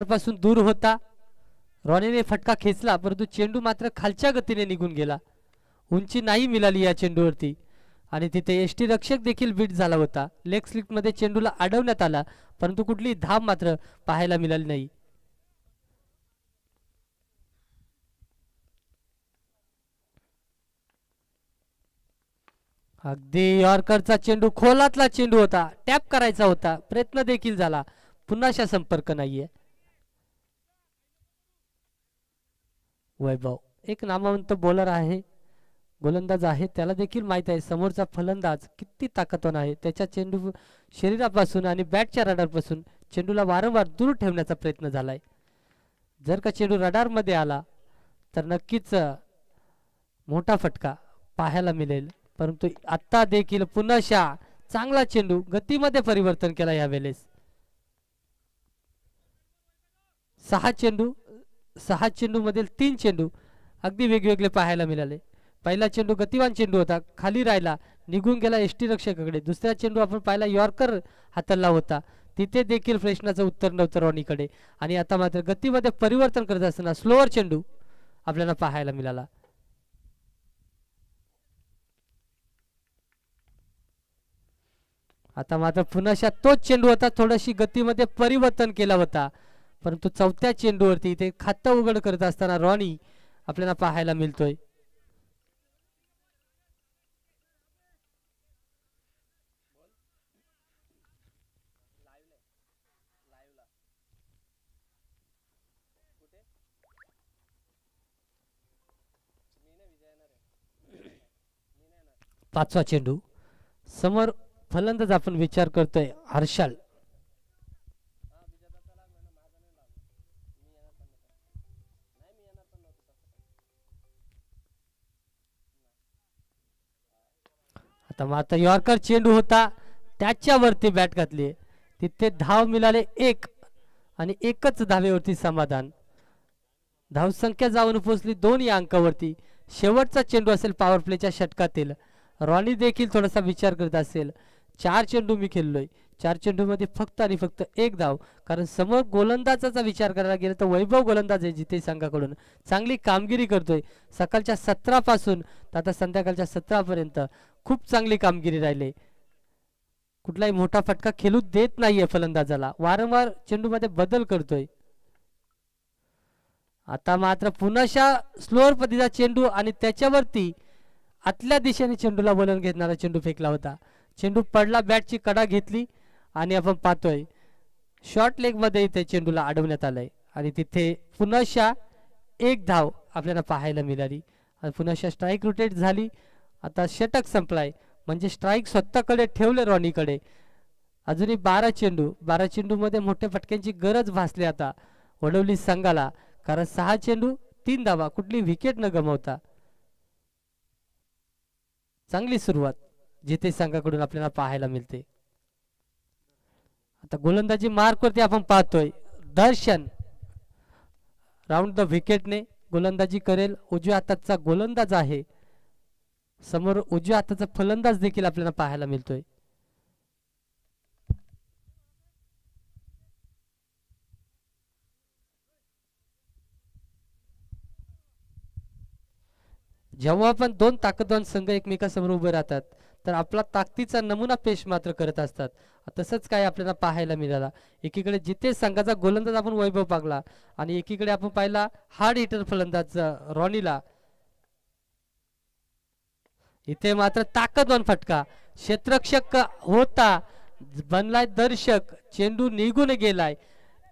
पासून दूर होता. रॉनीने फटका खेचला परंतु चेंडू मात्र खालच्या गतीने निघून गेला. उंची नाही मिळाली या चेंडूवरती आणि तिथे एसटी रक्षक देखील बीट झाला होता. लेग स्लिपमध्ये चेंडूला अडवण्यात आला परंतु कुठली धाव मात्र पाहायला मिळाली नाही. अगदी यॉर्करचा चेंडू खोलातला चेंडू होता. टॅप करायचा होता, प्रयत्न देखील झाला, पुन्हा संपर्क नाहीये. वैभव एक नामवंत बॉलर आहे, गोलंदाज आहे, त्याला देखील माहित आहे समोरचा फलंदाज किती ताकदवान आहे. त्याच्या चेंडू शरीरापासून आणि बॅटच्या रडारपासून चेंडूला वारंवार दूर ठेवण्याचा प्रयत्न झालाय. जर का चेंडू रडारमध्ये आला तर नक्कीच मोठा फटका पाहायला मिळेल. परंतु आता देखील पुन्हा चांगला चेंडू गतीमध्ये परिवर्तन केला यावेळेस. 6 चेंडू मधील 3 चेंडू अगदी वेगवेगळे पाहायला मिळाले. पहिला चेंडू गतिवान चेंडू होता, खाली राहिला, निघून गेला एसटी रक्षकाकडे. दुसरा चेंडू आपण पाहिला यॉर्कर हाताळला होता, तिथे देखील प्रश्नाचं उत्तर नव्हतं रॉनीकडे. आणि आता मात्र गतीमध्ये परिवर्तन करत असताना स्लोअर चेंडू आपल्याला पाहायला मिळाला. आता मात्र पुन्हा तोच चेंडू होता, थोडीशी गतीमध्ये परिवर्तन केला होता परंतु चौथ्या चेंडूवरती इथे खातं उघड करत असताना रॉनी आपल्याला पाहायला मिळतोय. पाचवा चेंडू समोर फलंदाज आपण विचार करतोय हर्षल. आता मात्र यॉर्कर चेंडू होता, त्याच्यावरती बॅट घातली, तिथे धाव मिळाले 1 आणि एकच धावेवरती समाधान. धावसंख्या जाऊन पोहोचली 2 या अंकावरती. शेवटचा चेंडू असेल पॉवर प्लेच्या षटकातील. रॉनी देखील थोडासा विचार करत असेल, 4 चेंडू मी खेळलोय, 4 चेंडूमध्ये फक्त आणि फक्त 1 धाव. कारण समोर गोलंदाजाचा विचार करायला गेला तर वैभव गोलंदाज आहे, जिथे संघाकडून चांगली कामगिरी करतोय. सकाळच्या 17 पासून आता संध्याकाळच्या 17 पर्यंत खूप चांगली कामगिरी राहिली. कुठलाही मोठा फटका खेळू देत नाहीये फलंदाजाला, वारंवार चेंडूमध्ये बदल करतोय. आता मात्र पुन्हा स्लोअर पद्धतीचा चेंडू आणि त्याच्यावरती आतल्या दिशेने चेंडूला वळण घेणारा चेंडू फेकला होता. चेंडू पडला, बॅटची कडा घेतली आणि आपण पाहतोय शॉर्ट लेग मध्ये इथे चेंडूला अडवण्यात आलंय आणि तिथे पुन्हा 1 धाव आपल्याला पाहायला मिळाली आणि पुन्हा स्ट्राईक रोटेट झाली. आता षटक संपलाय म्हणजे स्ट्राईक स्वतःकडे ठेवले रॉनीकडे. अजूनही 12 चेंडू मध्ये मोठ्या फटक्यांची गरज भासली आता वडवली संघाला. कारण 6 चेंडू 3 धावा, कुठली विकेट न गमावता चांगली सुरुवात जिथे संघाकडून आपल्याला पाहायला मिळते. आता गोलंदाजी मार्क वरती आपण पाहतोय दर्शन राऊंड द विकेटने गोलंदाजी करेल. उजव्या हाताचा गोलंदाज आहे, समोर उजव्या हाताचा फलंदाज देखील आपल्याला पाहायला मिळतोय. जेव्हा पण 2 ताकदवान संघ एकमेकांसमोर उभे राहतात तर आपला ताकदीचा नमुना पेश मात्र करत असतात. तसंच काय आपल्याला पाहायला मिळाला. एकीकडे जिथे संघाचा गोलंदाज आपण वैभव पागला आणि एकीकडे आपण पाहिला हार्ड हिटर फलंदाज रॉनीला. इथे मात्र ताकदवान फटका, क्षेत्ररक्षक होता, बनलाय दर्शक, चेंडू निघून गेलाय,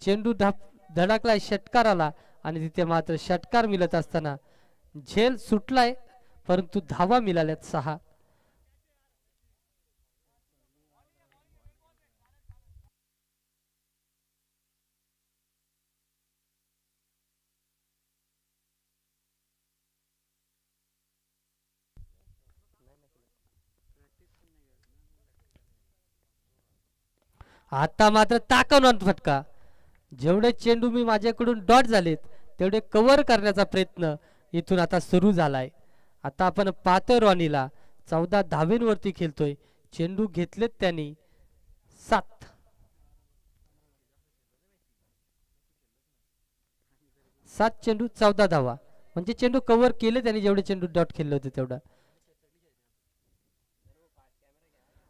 चेंडू धडकलाय षटकाराला आणि तिथे मात्र षटकार मिळत असताना झेल सुटलाय परंतु धावा मिळाल्यात 6. आता मात्र ताकदवान फटका, जेवढे चेंडू मी माझ्याकडून डॉट झालेत तेवढे कव्हर करण्याचा प्रयत्न इथून आता सुरू झालाय. आता आपण पाहतोय रॉनीला 14 धावेंवरती खेळतोय. चेंडू घेतलेत त्यांनी 7. 7 चेंडू 14 धावा, म्हणजे चेंडू कव्हर केले त्यांनी, जेवढे चेंडू डॉट खेळले होते तेवढा.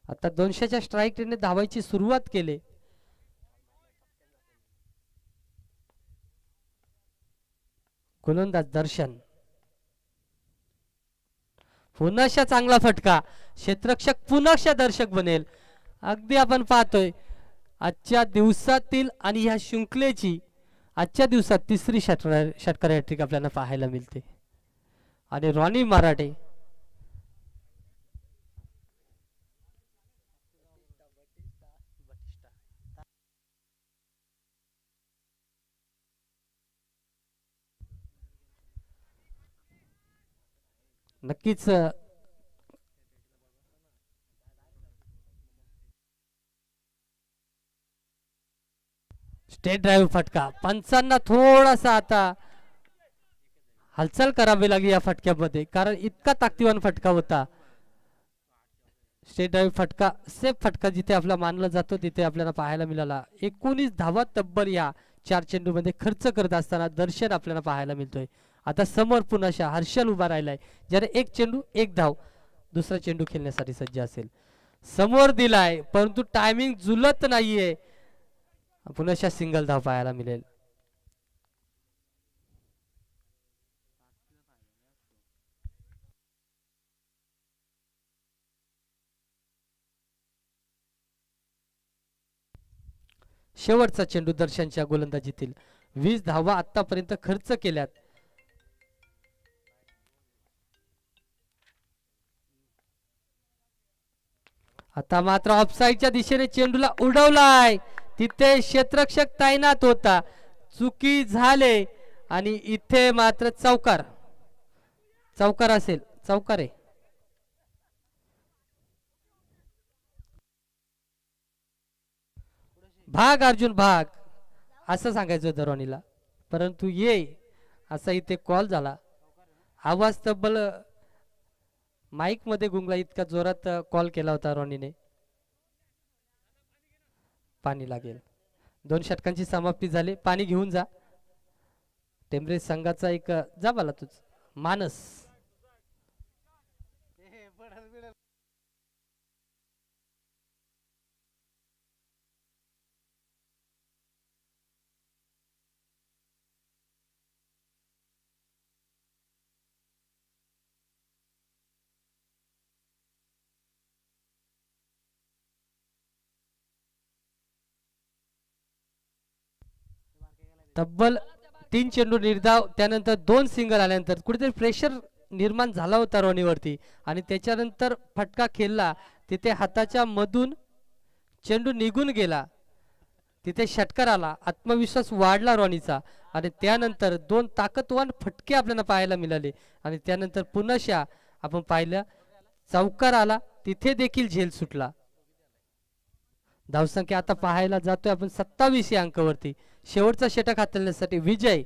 आता 200च्या स्ट्राईक रेटने धावायची सुरुवात केली. गोलंदाज दर्शन, पुनःशा चांगला फटका, क्षेत्ररक्षक पुनःशा दर्शक बनेल. अगदी आपण पाहतोय आजच्या दिवसातील आणि ह्या शृंखलेची आजच्या दिवसात तिसरी षटकार हॅट्रिक आपल्याला पाहायला मिळते. आणि रॉनी मराठे नक्कीच स्टेट ड्राईव्ह फटका. पंचांना थोडासा आता हालचाल करावी लागली या फटक्यामध्ये, कारण इतका ताकदीवान फटका होता. स्टेट ड्राईव्ह फटका सेफ फटका जिथे आपला मानला जातो तिथे आपल्याला पाहायला मिळाला. 19 धावा तब्बल या 4 चेंडूमध्ये खर्च करत असताना दर्शन आपल्याला पाहायला मिळतोय. आता समोर पुन्हा हर्षल उभा राहिलाय, ज्याने 1 चेंडू 1 धाव दुसरा चेंडू खेळण्यासाठी सज्ज असेल. समोर दिलाय परंतु टायमिंग जुलत नाहीये, पुन्हा सिंगल धाव पाहायला मिळेल. शेवटचा चेंडू दर्शनच्या गोलंदाजीतील. 20 धावा आतापर्यंत खर्च केल्यात. आता मात्र ऑफसाईडच्या दिशेने चेंडूला उडवलाय, तिथे क्षेत्ररक्षक तैनात होता, चुकी झाले आणि इथे मात्र चौकार असेल. चौकार आहे. भाग अर्जुन भाग असं सांगायचं होतं रॉनीला, परंतु ये असा इथे कॉल झाला. आवाज तब्बल माईक मध्ये गुंगला, इतका जोरात कॉल केला होता रॉनीने. पाणी लागेल. 2 षटकांची समाप्ती झाली. पाणी घेऊन जा. टेंबरे संघाचा एक जा बाला तुझ मानस. तब्बल 3 चेंडू निर्धाव, त्यानंतर 2 सिंगल आल्यानंतर कुठेतरी प्रेशर निर्माण झाला होता रॉनीवरती आणि त्याच्यानंतर फटका खेळला, तिथे हाताच्या मधून चेंडू निघून गेला, तिथे षटकार आला, आत्मविश्वास वाढला रॉनीचा आणि त्यानंतर 2 ताकदवान फटके आपल्याला पाहायला मिळाले आणि त्यानंतर पुन्हा आपण पाहिलं चौकार आला, तिथे देखील झेल सुटला. धावसंख्या आता पाहायला जातोय आपण 27 या अंकावरती. शेवटचा षटक हाताळण्यासाठी विजय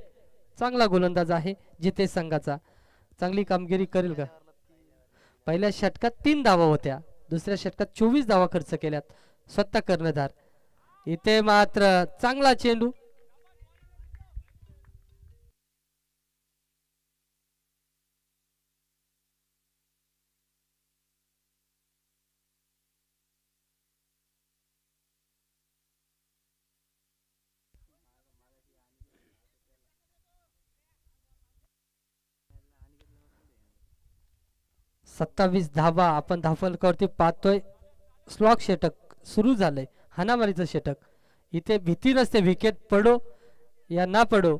चांगला गोलंदाज आहे, जिथे संघाचा चांगली कामगिरी करेल का. पहिल्या षटकात 3 धावा होत्या, दुसऱ्या षटकात 24 धावा खर्च केल्यात स्वतः कर्णधार. इथे मात्र चांगला चेंडू, सत्तावीस धावा आपण धावफलकावरती पाहतोय. स्लॉक षटक सुरू झालंय, हाणामारीचं षटक. इथे भीती नसते विकेट पडो या ना पडो.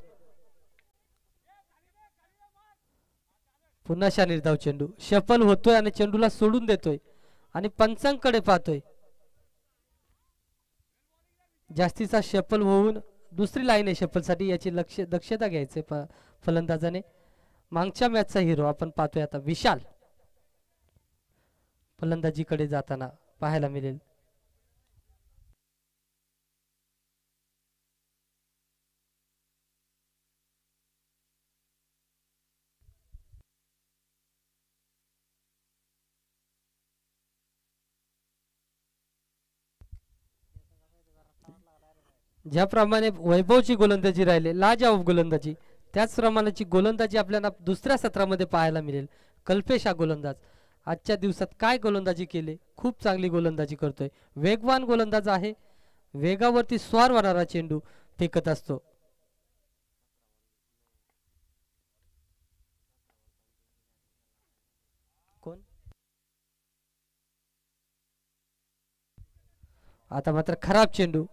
पुन्हा निर्धाव चेंडू शफल होतोय आणि चेंडूला सोडून देतोय आणि पंचांकडे पाहतोय. जास्तीचा शफल होऊन दुसरी लाईन आहे शफलसाठी, याची दक्षता घ्यायचे फलंदाजाने. मागच्या मॅचचा हिरो आपण पाहतोय आता विशाल फलंदाजीकडे जाताना पाहायला मिळेल. ज्याप्रमाणे वैभवची गोलंदाजी राहिले, लाजवाब गोलंदाजी, त्याच प्रमाणाची गोलंदाजी आपल्याला दुसऱ्या सत्रामध्ये पाहायला मिळेल. कल्पेश हा गोलंदाज आजच्या दिवसात काय गोलंदाजी केली, खूप चांगली गोलंदाजी करतोय. वेगवान गोलंदाज आहे, वेगावरती स्वार होणारा चेंडू फेकत असतो. कोण आता मात्र खराब चेंडू,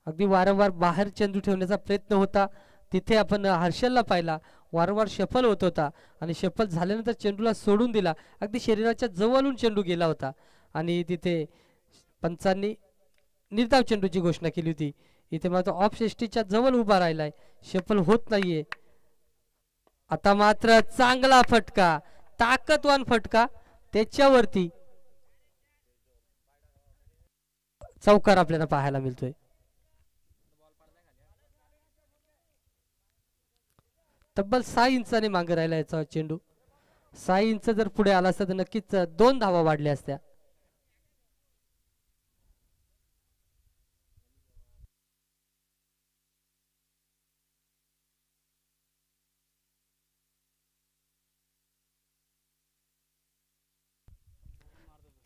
अगदी वारंवार बाहेर चेंडू ठेवण्याचा प्रयत्न होता. तिथे आपण हर्षलला पाहिला, वारंवार शफल होत होता आणि शफल झाल्यानंतर चेंडूला सोडून दिला. अगदी शरीराच्या जवळून चेंडू गेला होता आणि तिथे पंचांनी निर्धाव चेंडूची घोषणा केली होती. इथे मात्र ऑफ सिस्टीच्या जवळ उभा राहिलाय, शफल होत नाहीये. आता मात्र चांगला फटका, ताकदवान फटका, त्याच्यावरती चौकार आपल्याला पाहायला मिळतोय. तब्बल 6 इंचाने मागे राहिला याचा चेंडू. 6 इंच जर पुढे आला असता तर नक्कीच 2 धावा वाढल्या असत्या.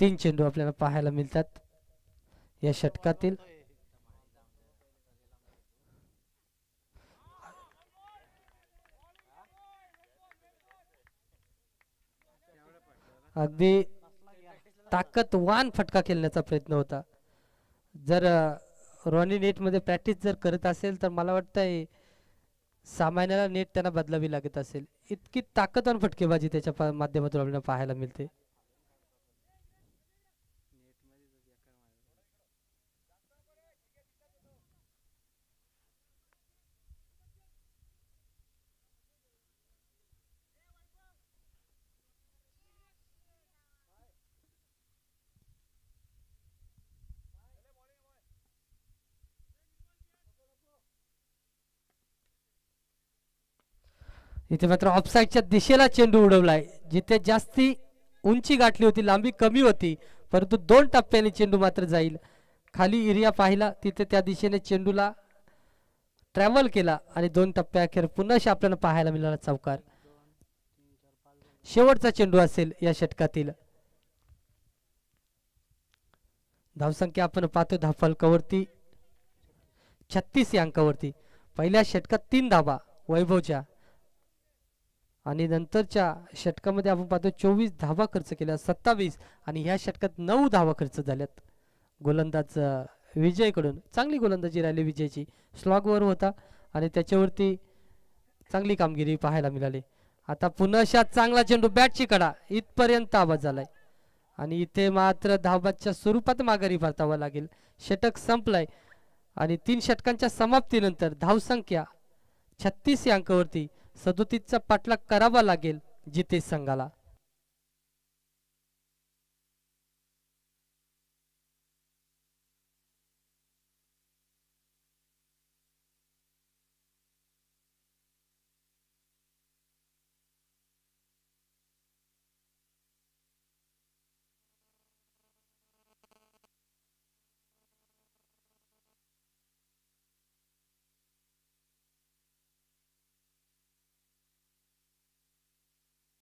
तीन चेंडू आपल्याला पाहायला मिळतात या षटकातील. अगदी ताकदवान फटका खेळण्याचा प्रयत्न होता. जर रॉनी नेट मध्ये प्रॅक्टिस जर करत असेल तर मला वाटतंय सामान्याला नेट त्यांना बदलावी लागत असेल. इतकी ताकदवान फटकेबाजी त्याच्या माध्यमातून आपल्याला पाहायला मिळते. इथे मात्र ऑफसाईडच्या दिशेला चेंडू उडवलाय. जिथे जास्ती उंची गाठली होती, लांबी कमी होती, परंतु 2 टप्प्याने चेंडू मात्र जाईल. खाली एरिया पाहिला तिथे त्या दिशेने चेंडूला ट्रॅव्हल केला आणि 2 टप्प्याअखेर पुन्हा आपल्याला पाहायला मिळाला चौकार. शेवटचा चेंडू असेल या षटकातील. धावसंख्या आपण पाहतो धावफलकावरती 36 या अंकावरती. पहिल्या षटकात 3 धावा वैभवच्या आणि नंतरच्या षटकामध्ये आपण पाहतो 24 धावा खर्च केल्या, 27, आणि ह्या षटकात 9 धावा खर्च झाल्यात. गोलंदाज विजयकडून चांगली गोलंदाजी राहिली विजयची. स्लॉगवर होता आणि त्याच्यावरती चांगली कामगिरी पाहायला मिळाली. आता पुन्हा चांगला चेंडू, बॅटची कडा, इथपर्यंत आवाज झालाय आणि इथे मात्र धावबादच्या स्वरूपात माघारी परतावा लागेल. षटक संपलाय आणि 3 षटकांच्या समाप्तीनंतर धावसंख्या 36 या अंकावरती 37चा पाठलाग करावा लागेल जितेश संघाला.